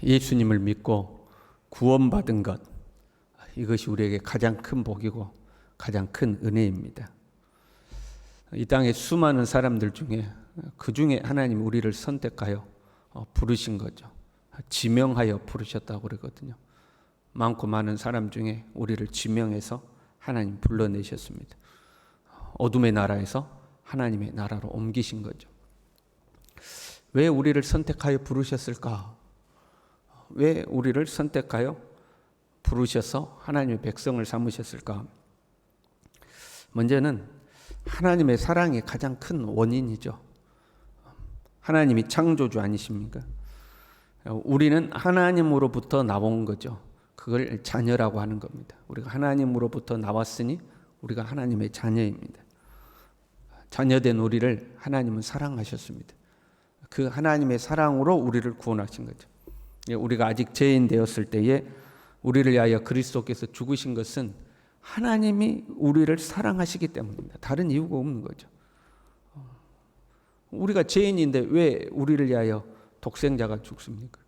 예수님을 믿고 구원받은 것, 이것이 우리에게 가장 큰 복이고 가장 큰 은혜입니다. 이 땅에 수많은 사람들 중에 그 중에 하나님이 우리를 선택하여 부르신 거죠. 지명하여 부르셨다고 그러거든요. 많고 많은 사람 중에 우리를 지명해서 하나님 불러내셨습니다. 어둠의 나라에서 하나님의 나라로 옮기신 거죠. 왜 우리를 선택하여 부르셨을까? 왜 우리를 선택하여 부르셔서 하나님의 백성을 삼으셨을까? 먼저는 하나님의 사랑이 가장 큰 원인이죠. 하나님이 창조주 아니십니까? 우리는 하나님으로부터 나온 거죠. 그걸 자녀라고 하는 겁니다. 우리가 하나님으로부터 나왔으니 우리가 하나님의 자녀입니다. 자녀된 우리를 하나님은 사랑하셨습니다. 그 하나님의 사랑으로 우리를 구원하신 거죠. 우리가 아직 죄인 되었을 때에 우리를 위하여 그리스도께서 죽으신 것은 하나님이 우리를 사랑하시기 때문입니다. 다른 이유가 없는 거죠. 우리가 죄인인데 왜 우리를 위하여 독생자가 죽습니까?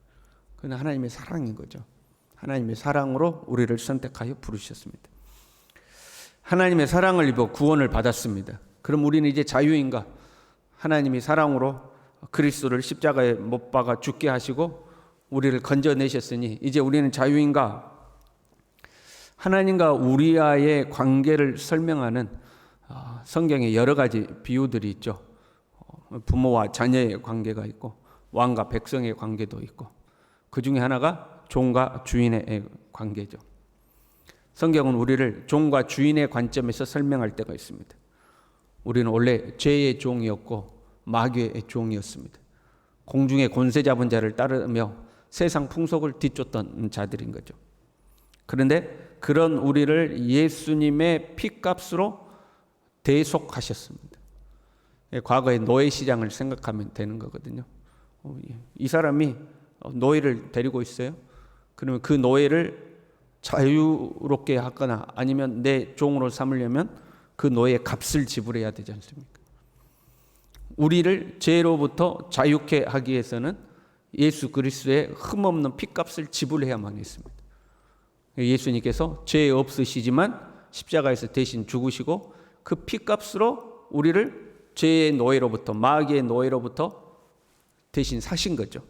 그건 하나님의 사랑인 거죠. 하나님의 사랑으로 우리를 선택하여 부르셨습니다. 하나님의 사랑을 입어 구원을 받았습니다. 그럼 우리는 이제 자유인가? 하나님이 사랑으로 그리스도를 십자가에 못 박아 죽게 하시고 우리를 건져내셨으니 이제 우리는 자유인가? 하나님과 우리와의 관계를 설명하는 성경에 여러 가지 비유들이 있죠. 부모와 자녀의 관계가 있고 왕과 백성의 관계도 있고 그 중에 하나가 종과 주인의 관계죠. 성경은 우리를 종과 주인의 관점에서 설명할 때가 있습니다. 우리는 원래 죄의 종이었고 마귀의 종이었습니다. 공중의 권세 잡은 자를 따르며 세상 풍속을 뒤쫓던 자들인 거죠. 그런데 그런 우리를 예수님의 피값으로 대속하셨습니다. 과거의 노예 시장을 생각하면 되는 거거든요. 이 사람이 노예를 데리고 있어요. 그러면 그 노예를 자유롭게 하거나 아니면 내 종으로 삼으려면 그 노예의 값을 지불해야 되지 않습니까? 우리를 죄로부터 자유케 하기 위해서는 예수 그리스도의 흠없는 피값을 지불해야만 했습니다. 예수님께서 죄 없으시지만 십자가에서 대신 죽으시고 그 피값으로 우리를 죄의 노예로부터 마귀의 노예로부터 대신 사신 거죠.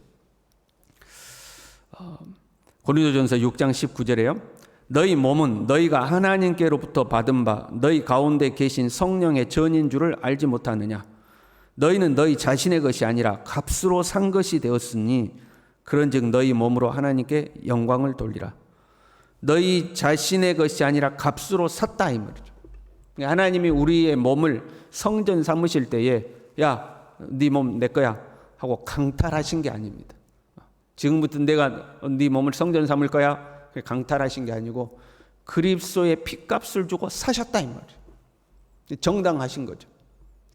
고린도전서 6장 19절에요. 너희 몸은 너희가 하나님께로부터 받은 바 너희 가운데 계신 성령의 전인 줄을 알지 못하느냐. 너희는 너희 자신의 것이 아니라 값으로 산 것이 되었으니 그런즉 너희 몸으로 하나님께 영광을 돌리라. 너희 자신의 것이 아니라 값으로 샀다 이 말이죠. 하나님이 우리의 몸을 성전 삼으실 때에 야, 네 몸 내 거야 하고 강탈하신 게 아닙니다. 지금부터 내가 네 몸을 성전 삼을 거야 강탈하신 게 아니고 그리스도의 피값을 주고 사셨다 이 말이에요. 정당하신 거죠.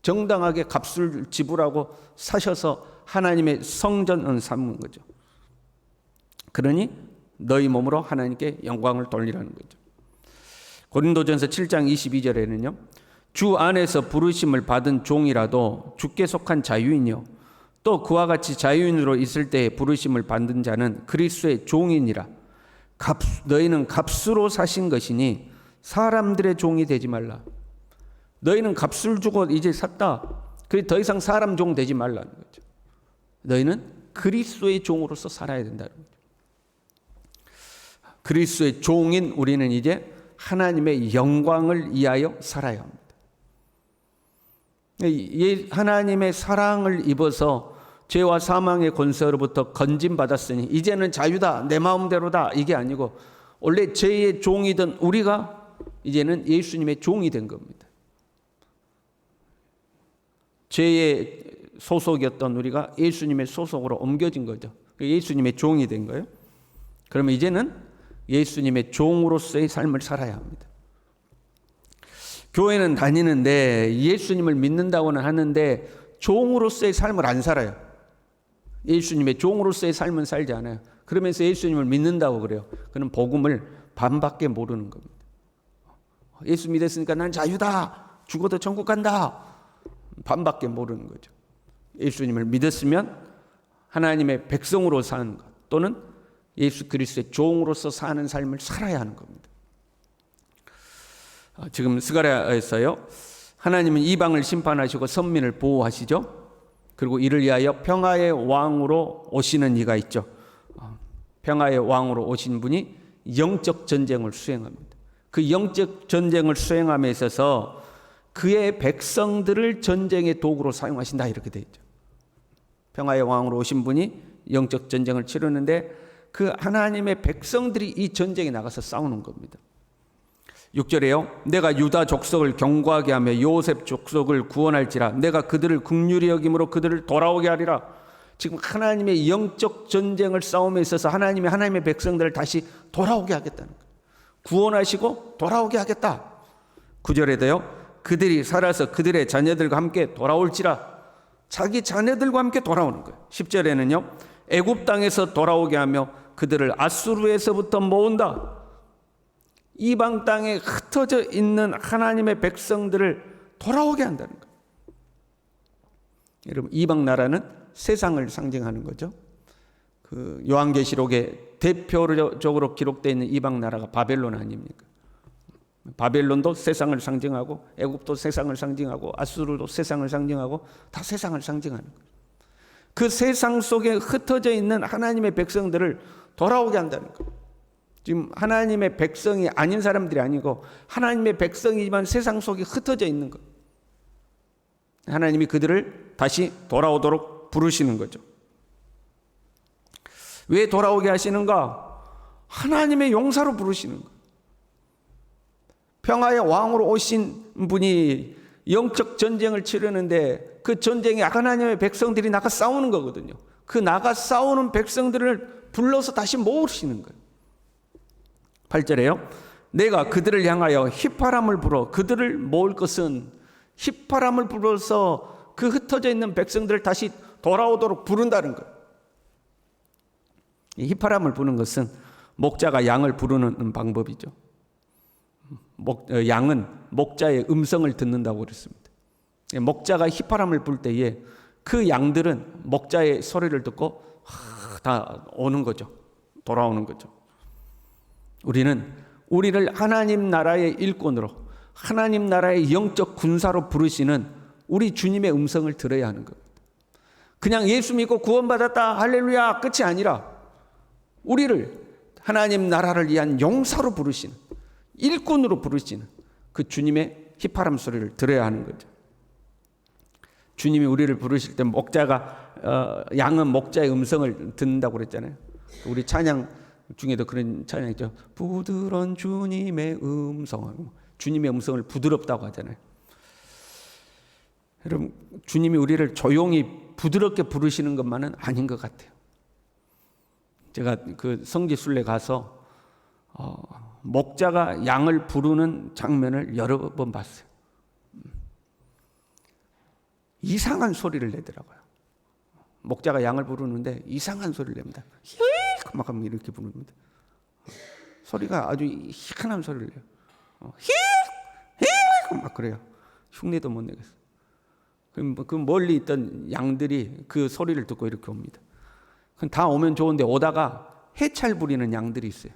정당하게 값을 지불하고 사셔서 하나님의 성전을 삼은 거죠. 그러니 너희 몸으로 하나님께 영광을 돌리라는 거죠. 고린도전서 7장 22절에는요. 주 안에서 부르심을 받은 종이라도 주께 속한 자유인이요 또 그와 같이 자유인으로 있을 때에 부르심을 받은 자는 그리스도의 종이니라. 너희는 값으로 사신 것이니 사람들의 종이 되지 말라. 너희는 값을 주고 이제 샀다. 그래 더 이상 사람 종 되지 말라는 거죠. 너희는 그리스도의 종으로서 살아야 된다는 거죠. 그리스도의 종인 우리는 이제 하나님의 영광을 위하여 살아야 합니다. 하나님의 사랑을 입어서 죄와 사망의 권세로부터 건진받았으니 이제는 자유다, 내 마음대로다 이게 아니고 원래 죄의 종이던 우리가 이제는 예수님의 종이 된 겁니다. 죄의 소속이었던 우리가 예수님의 소속으로 옮겨진 거죠. 예수님의 종이 된 거예요. 그러면 이제는 예수님의 종으로서의 삶을 살아야 합니다. 교회는 다니는데 예수님을 믿는다고는 하는데 종으로서의 삶을 안 살아요. 예수님의 종으로서의 삶은 살지 않아요. 그러면서 예수님을 믿는다고 그래요. 그는 복음을 반밖에 모르는 겁니다. 예수 믿었으니까 난 자유다. 죽어도 천국 간다. 반밖에 모르는 거죠. 예수님을 믿었으면 하나님의 백성으로 사는 것 또는 예수 그리스도의 종으로서 사는 삶을 살아야 하는 겁니다. 지금 스가랴에서요, 하나님은 이방을 심판하시고 선민을 보호하시죠. 그리고 이를 위하여 평화의 왕으로 오시는 이가 있죠. 평화의 왕으로 오신 분이 영적 전쟁을 수행합니다. 그 영적 전쟁을 수행함에 있어서 그의 백성들을 전쟁의 도구로 사용하신다, 이렇게 되어 있죠. 평화의 왕으로 오신 분이 영적 전쟁을 치르는데 그 하나님의 백성들이 이 전쟁에 나가서 싸우는 겁니다. 6절에요. 내가 유다 족속을 견고하게 하며 요셉 족속을 구원할지라. 내가 그들을 긍휼히 여김으로 그들을 돌아오게 하리라. 지금 하나님의 영적 전쟁을 싸움에 있어서 하나님의 백성들을 다시 돌아오게 하겠다는 거예요. 구원하시고 돌아오게 하겠다. 9절에도요. 그들이 살아서 그들의 자녀들과 함께 돌아올지라. 자기 자녀들과 함께 돌아오는 거예요. 10절에는요. 애굽 땅에서 돌아오게 하며 그들을 아수르에서부터 모은다. 이방 땅에 흩어져 있는 하나님의 백성들을 돌아오게 한다는 거예요. 여러분, 이방 나라는 세상을 상징하는 거죠. 그 요한계시록에 대표적으로 기록되어 있는 이방 나라가 바벨론 아닙니까? 바벨론도 세상을 상징하고 애굽도 세상을 상징하고 아수르도 세상을 상징하고 다 세상을 상징하는 거예요. 그 세상 속에 흩어져 있는 하나님의 백성들을 돌아오게 한다는 거예요. 지금 하나님의 백성이 아닌 사람들이 아니고 하나님의 백성이지만 세상 속에 흩어져 있는 것. 하나님이 그들을 다시 돌아오도록 부르시는 거죠. 왜 돌아오게 하시는가? 하나님의 용사로 부르시는 거예요. 평화의 왕으로 오신 분이 영적 전쟁을 치르는데 그 전쟁에 하나님의 백성들이 나가 싸우는 거거든요. 그 나가 싸우는 백성들을 불러서 다시 모으시는 거예요. 8절에요. 내가 그들을 향하여 휘파람을 불어. 그들을 모을 것은 휘파람을 불어서 그 흩어져 있는 백성들을 다시 돌아오도록 부른다는 거예요. 이 휘파람을 부는 것은 목자가 양을 부르는 방법이죠. 양은 목자의 음성을 듣는다고 그랬습니다. 목자가 휘파람을 불 때에 그 양들은 목자의 소리를 듣고 다 오는 거죠. 돌아오는 거죠. 우리를 하나님 나라의 일꾼으로, 하나님 나라의 영적 군사로 부르시는 우리 주님의 음성을 들어야 하는 겁니다. 그냥 예수 믿고 구원받았다 할렐루야 끝이 아니라 우리를 하나님 나라를 위한 용사로 부르시는, 일꾼으로 부르시는 그 주님의 휘파람 소리를 들어야 하는 거죠. 주님이 우리를 부르실 때 양은 목자의 음성을 듣는다고 그랬잖아요. 우리 찬양 중에도 그런 찬양 있죠. 부드러운 주님의 음성. 주님의 음성을 부드럽다고 하잖아요. 여러분, 주님이 우리를 조용히 부드럽게 부르시는 것만은 아닌 것 같아요. 제가 그 성지순례 가서 목자가 양을 부르는 장면을 여러 번 봤어요. 이상한 소리를 내더라고요. 목자가 양을 부르는데 이상한 소리를 냅니다. 막 하면 이렇게 부릅니다. 소리가 아주 희한한 소리를 내요. 막 그래요. 흉내도 못 내겠어요. 그 멀리 있던 양들이 그 소리를 듣고 이렇게 옵니다. 다 오면 좋은데 오다가 해찰 부리는 양들이 있어요.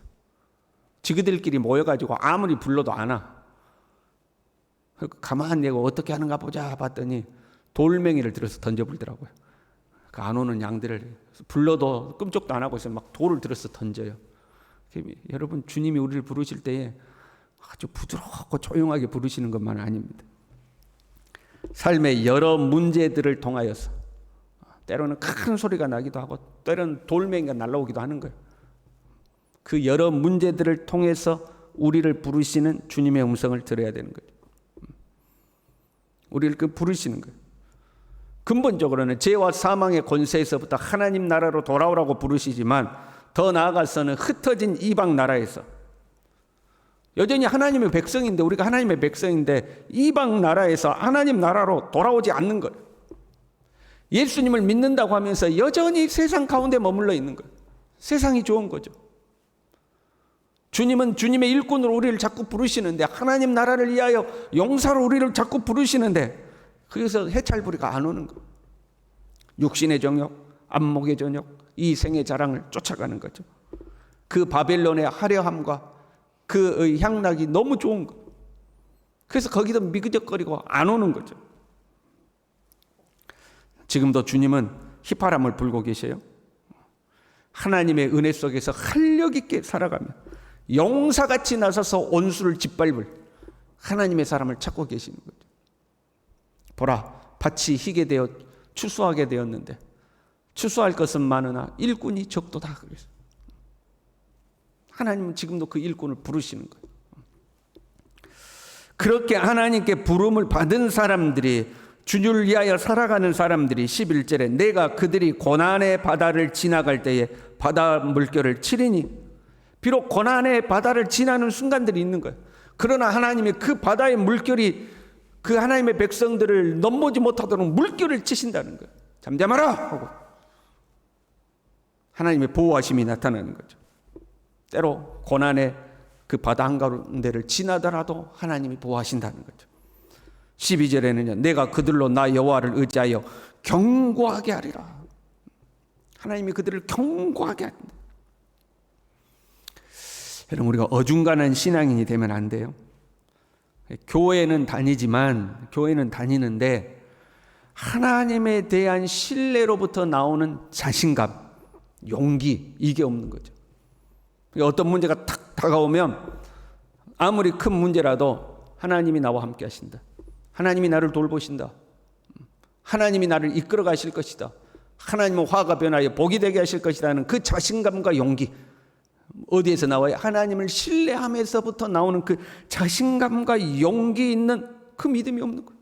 지그들끼리 모여가지고 아무리 불러도 안 와. 가만히 내고 어떻게 하는가 보자 봤더니 돌멩이를 들어서 던져버리더라고요. 그 안 오는 양들을 불러도 끔찍도 안 하고 있어요. 막 돌을 들어서 던져요. 여러분, 주님이 우리를 부르실 때에 아주 부드럽고 조용하게 부르시는 것만 아닙니다. 삶의 여러 문제들을 통하여서 때로는 큰 소리가 나기도 하고 때로는 돌멩이가 날아오기도 하는 거예요. 그 여러 문제들을 통해서 우리를 부르시는 주님의 음성을 들어야 되는 거예요. 우리를 부르시는 거예요. 근본적으로는 죄와 사망의 권세에서부터 하나님 나라로 돌아오라고 부르시지만 더 나아가서는 흩어진 이방 나라에서 여전히 하나님의 백성인데, 우리가 하나님의 백성인데 이방 나라에서 하나님 나라로 돌아오지 않는 거예요. 예수님을 믿는다고 하면서 여전히 세상 가운데 머물러 있는 거예요. 세상이 좋은 거죠. 주님은 주님의 일꾼으로 우리를 자꾸 부르시는데, 하나님 나라를 위하여 용사로 우리를 자꾸 부르시는데 거기서 해찰부리가 안 오는 거예요. 육신의 정욕, 안목의 정욕, 이 생의 자랑을 쫓아가는 거죠. 그 바벨론의 화려함과 그의 향락이 너무 좋은 거. 그래서 거기도 미그적거리고 안 오는 거죠. 지금도 주님은 휘파람을 불고 계세요. 하나님의 은혜 속에서 활력 있게 살아가며 용사같이 나서서 온수를 짓밟을 하나님의 사람을 찾고 계시는 거죠. 보라, 밭이 희게 되어 추수하게 되었는데 추수할 것은 많으나 일꾼이 적도다. 그래서 하나님은 지금도 그 일꾼을 부르시는 거예요. 그렇게 하나님께 부름을 받은 사람들이, 주를 위하여 살아가는 사람들이 11절에 내가 그들이 고난의 바다를 지나갈 때에 바다 물결을 치리니, 비록 고난의 바다를 지나는 순간들이 있는 거예요. 그러나 하나님이 그 바다의 물결이 그 하나님의 백성들을 넘보지 못하도록 물결을 치신다는 거예요. 잠잠하라 하고 하나님의 보호하심이 나타나는 거죠. 때로 고난의 그 바다 한가운데를 지나더라도 하나님이 보호하신다는 거죠. 12절에는요, 내가 그들로 나 여호와를 의지하여 견고하게 하리라. 하나님이 그들을 견고하게 한다. 여러분, 우리가 어중간한 신앙인이 되면 안 돼요. 교회는 다니는데 하나님에 대한 신뢰로부터 나오는 자신감, 용기, 이게 없는 거죠. 어떤 문제가 탁 다가오면 아무리 큰 문제라도 하나님이 나와 함께 하신다. 하나님이 나를 돌보신다. 하나님이 나를 이끌어 가실 것이다. 하나님은 화가 변하여 복이 되게 하실 것이다 하는 그 자신감과 용기, 어디에서 나와요? 하나님을 신뢰하면서부터 나오는 그 자신감과 용기 있는 그 믿음이 없는 거예요.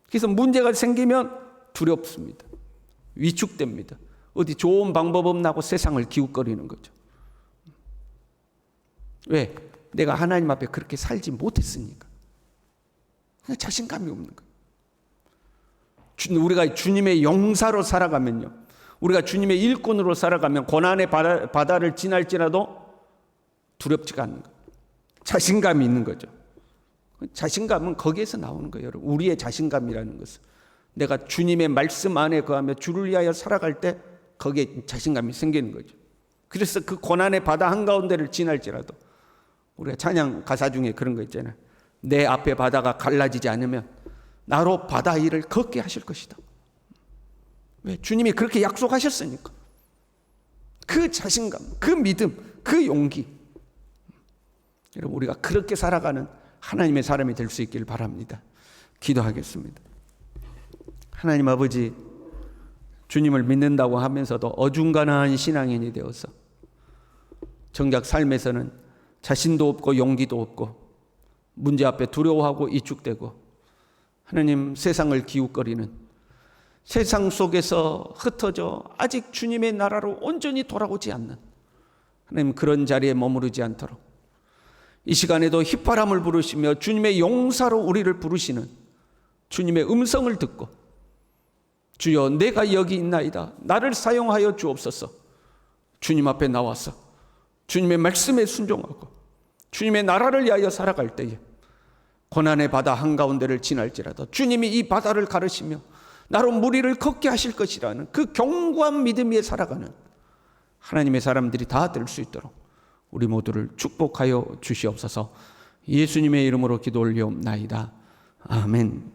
그래서 문제가 생기면 두렵습니다. 위축됩니다. 어디 좋은 방법 없나 하고 세상을 기웃거리는 거죠. 왜? 내가 하나님 앞에 그렇게 살지 못했으니까. 자신감이 없는 거예요. 우리가 주님의 용사로 살아가면요, 우리가 주님의 일꾼으로 살아가면 고난의 바다를 지날지라도 두렵지가 않는 거예요. 자신감이 있는 거죠. 자신감은 거기에서 나오는 거예요. 여러분, 우리의 자신감이라는 것은 내가 주님의 말씀 안에 거하며 주를 위하여 살아갈 때 거기에 자신감이 생기는 거죠. 그래서 그 고난의 바다 한가운데를 지날지라도, 우리가 찬양 가사 중에 그런 거 있잖아요. 내 앞에 바다가 갈라지지 않으면 나로 바다 위를 걷게 하실 것이다. 왜? 주님이 그렇게 약속하셨으니까. 그 자신감, 그 믿음, 그 용기. 여러분, 우리가 그렇게 살아가는 하나님의 사람이 될 수 있기를 바랍니다. 기도하겠습니다. 하나님 아버지, 주님을 믿는다고 하면서도 어중간한 신앙인이 되어서 정작 삶에서는 자신도 없고 용기도 없고 문제 앞에 두려워하고 이축되고 하나님, 세상을 기웃거리는, 세상 속에서 흩어져 아직 주님의 나라로 온전히 돌아오지 않는 하나님, 그런 자리에 머무르지 않도록 이 시간에도 휘파람을 부르시며 주님의 용사로 우리를 부르시는 주님의 음성을 듣고, 주여 내가 여기 있나이다, 나를 사용하여 주옵소서, 주님 앞에 나와서 주님의 말씀에 순종하고 주님의 나라를 위하여 살아갈 때에 고난의 바다 한가운데를 지날지라도 주님이 이 바다를 가르시며 나로 무리를 걷게 하실 것이라는 그 견고한 믿음 위에 살아가는 하나님의 사람들이 다 될 수 있도록 우리 모두를 축복하여 주시옵소서. 예수님의 이름으로 기도 올리옵나이다. 아멘.